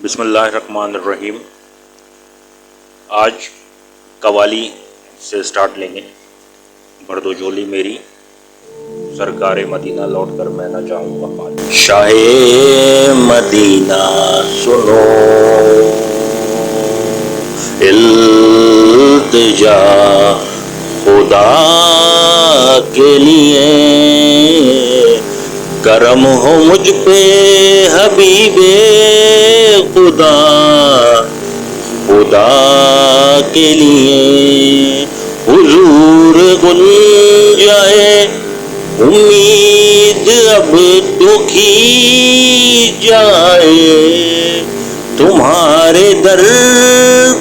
بسم اللہ الرحمن الرحیم۔ آج قوالی سے سٹارٹ لیں گے۔ بھر دو جھولی میری، سرکار مدینہ لوٹ کر میں نہ جاؤں گا خالی۔ شاہ مدینہ سنو التجا خدا کے لیے، کرم ہو مجھ پہ حبیب خدا کے لیے، حضور گل جائے امید اب تو کھی جائے، تمہارے در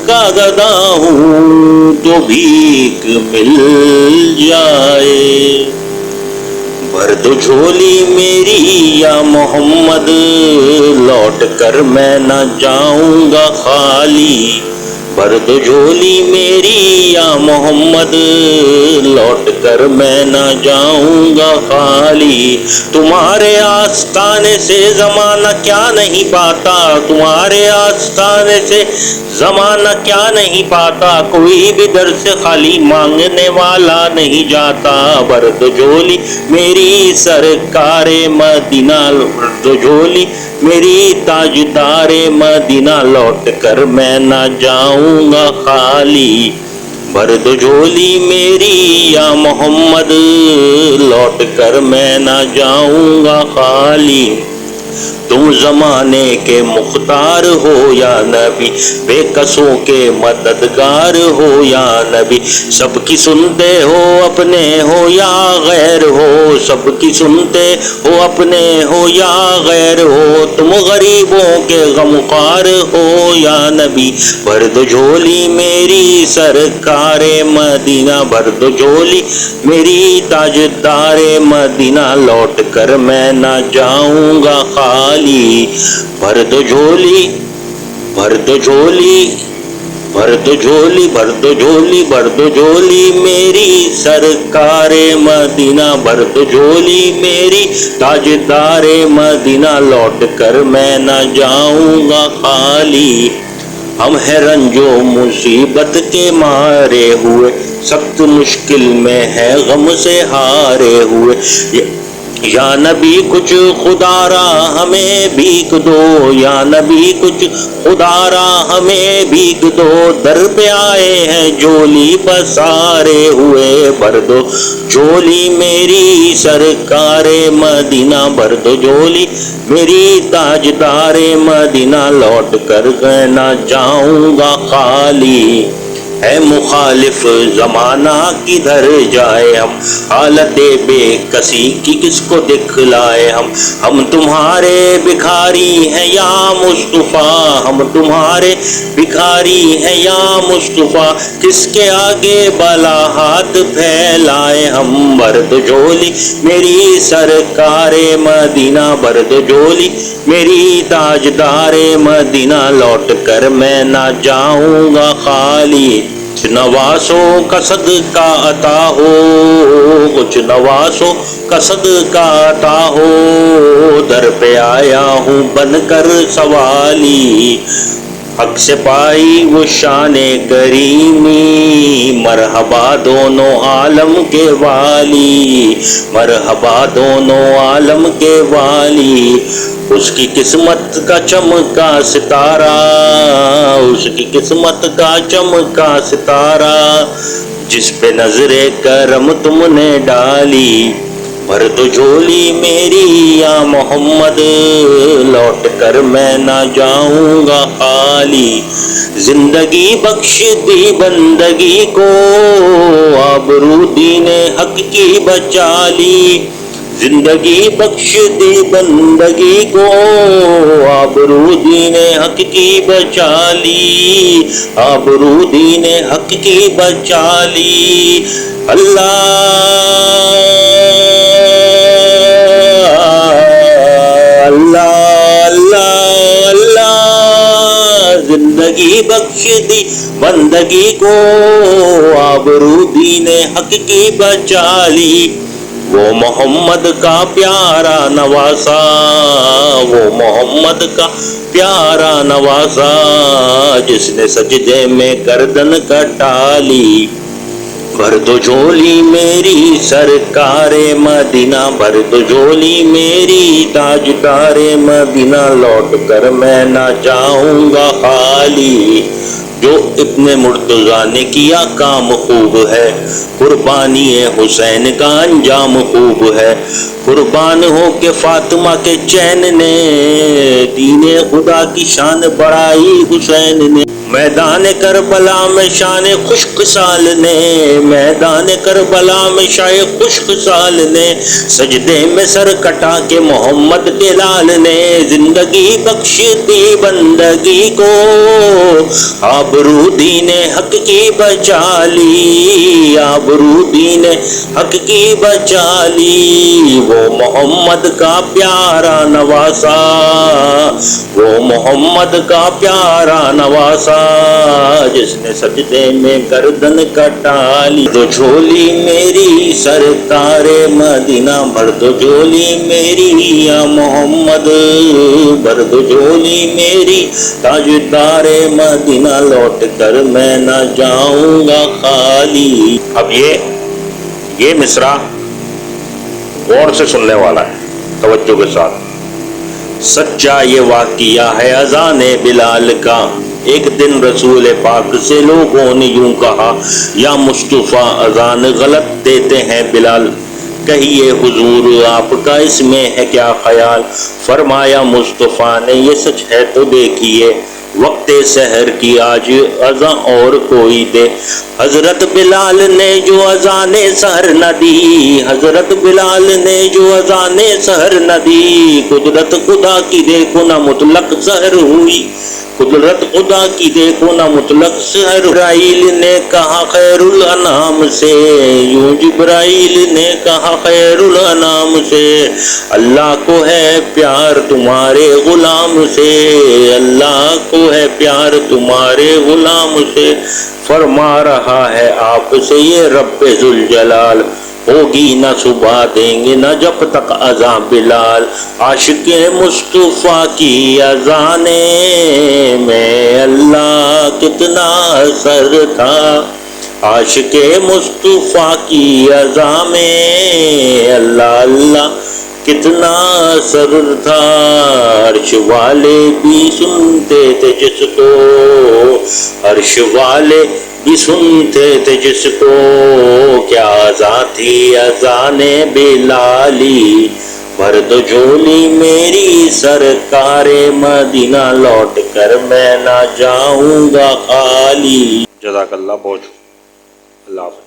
کا گدا ہوں تو بھیک مل جائے۔ بھر دو جھولی میری یا محمد، لوٹ کر میں نہ جاؤں گا خالی۔ بھر دو جھولی میری یا محمد، لوٹ کر میں نہ جاؤں گا خالی۔ تمہارے آستانے سے زمانہ کیا نہیں پاتا، تمہارے آستانے سے زمانہ کیا نہیں پاتا، کوئی بھی در سے خالی مانگنے والا نہیں جاتا۔ بھر دو جھولی میری سرکار مدینہ، بھر دو جھولی میری تاجدار مدینہ، لوٹ کر میں نہ جاؤں گا خالی۔ بھر دو جھولی میری یا محمد، لوٹ کر میں نہ جاؤں گا خالی۔ تم زمانے کے مختار ہو یا نبی، بے کسوں کے مددگار ہو یا نبی، سب کی سنتے ہو اپنے ہو یا غیر ہو، سب کی سنتے ہو اپنے ہو یا غیر ہو، تم غریبوں کے غمخوار ہو یا نبی۔ بھر دو جھولی میری سرکار مدینہ، بھر دو جھولی میری تاجدار مدینہ، لوٹ کر میں نہ جاؤں گا خالی۔ بھر دو جھولی، بھر دو جھولی، بھر دو جھولی، بھر دو جھولی، بھر دو جھولی میری سرکار مدینہ، بھر دو جھولی میری تاجدار مدینہ، لوٹ کر میں نہ جاؤں گا خالی۔ ہم ہیں رنج و مصیبت کے مارے ہوئے، سخت مشکل میں ہے غم سے ہارے ہوئے، یا نبی کچھ خدا را ہمیں بھیک دو، یا نبی کچھ خدا را ہمیں بھیک دو، در پہ آئے ہیں جھولی پسارے ہوئے۔ بھر دو جھولی میری سرکار مدینہ، بھر دو جھولی میری تاجدار مدینہ، لوٹ کر میں نہ جاؤں گا خالی۔ ہے مخالف زمانہ کدھر جائے ہم، حالت بے کسی کی کس کو دکھلائے ہم تمہارے بھکاری ہیں یا مصطفیٰ، ہم تمہارے بھکاری ہیں یا مصطفیٰ، کس کے آگے بلا ہاتھ پھیلائے ہم۔ بھر دو جھولی میری سرکار مدینہ، بھر دو جھولی میری تاجدار مدینہ، لوٹ کر میں نہ جاؤں گا خالی۔ کچھ نوازوں کا صدقہ عطا ہو، کچھ نوازوں کا صدقہ عطا ہو، در پہ آیا ہوں بن کر سوالی۔ حق سے پائی وہ شان کریمی، مرحبا دونوں عالم کے والی، مرحبا دونوں عالم کے والی۔ اس کی قسمت کا چمکا ستارہ، اس کی قسمت کا چمکا ستارہ، جس پہ نظر کرم تم نے ڈالی۔ بھر دو جھولی میری یا محمد، لوٹ کر میں نہ جاؤں گا خالی۔ زندگی بخش دی بندگی کو، آبرو دین حق کی بچا لی، زندگی بخش دی بندگی کو، آبرو دین حق کی بچا لی، آبرو دین حق کی بچا لی۔ اللہ اللہ اللہ اللہ، زندگی بخش دی بندگی کو، آبرو دین حق کی بچا لی۔ وہ محمد کا پیارا نواسا، وہ محمد کا پیارا نواسا، جس نے سجدے میں گردن کٹا لی۔ بھر دو جھولی میری سرکار مدینہ، بھر دو جھولی میری تاجدار مدینہ، لوٹ کر میں نہ جاؤں گا خالی۔ جو ابن مرتضیٰ نے کیا کام خوب ہے، قربانی حسین کا انجام خوب ہے۔ قربان ہو کے فاطمہ کے چین نے، دین خدا کی شان بڑھائی حسین نے۔ میدان کربلا میں شان خشک سال نے، میدان کربلا میں شان خشک سال نے، سجدے میں سر کٹا کے محمد کے لال نے زندگی بخش دی بندگی کو، آبرو دین حق کی بچا لی، آبرو دین حق کی بچا لی۔ وہ محمد کا پیارا نواسا، وہ محمد کا پیارا نواسا، جس نے سجدے میں گردن کٹا لی۔ تو جھولی میری سرکار مدینہ، بھر دو جھولی میری یا محمد، بھر دو جھولی میری تاجدار مدینہ، لوٹ کر میں نہ جاؤں گا خالی۔ اب یہ مصرع غور سے سننے والا ہے، توجہ کے ساتھ۔ سچا یہ واقعہ ہے اذان بلال کا، ایک دن رسول پاک سے لوگوں نے یوں کہا، یا مصطفیٰ اذان غلط دیتے ہیں بلال، کہیے حضور آپ کا اس میں ہے کیا خیال؟ فرمایا مصطفیٰ نے یہ سچ ہے تو دیکھیے، وقت سحر کی آج اذان اور کوئی دے۔ حضرت بلال نے جو اذان سحر نہ دی، حضرت بلال نے جو اذان سحر نہ دی، قدرت خدا کی دیکھو نہ مطلق سحر ہوئی، قدرت خدا کی دیکھو نہ مطلق سحر۔ جبرائیل نے کہا خیر الانام سے، یوں جبرائیل نے کہا خیر الانام سے، اللہ کو ہے پیار تمہارے غلام سے، اللہ کو ہے پیار تمہارے غلام سے، فرما رہا ہے آپ سے یہ رب ذوالجلال، ہوگی نہ صبح دیں گے نہ جب تک اذان بلال، عاشق مصطفیٰ کی اذان میں اللہ کتنا اثر تھا، عاشق مصطفیٰ کی اذان میں اللہ اللہ کتنا اثر تھا۔ عرش والے بھی سنتے تھے جس کو، عرش والے بھی سنتے تھے جس کو، کیا اذان تھی اذان بلالی، بھر دو جھولی میری سرکار مدینہ، لوٹ کر میں نہ جاؤں گا خالی۔ جزاک اللہ، بہت اللہ حافظ۔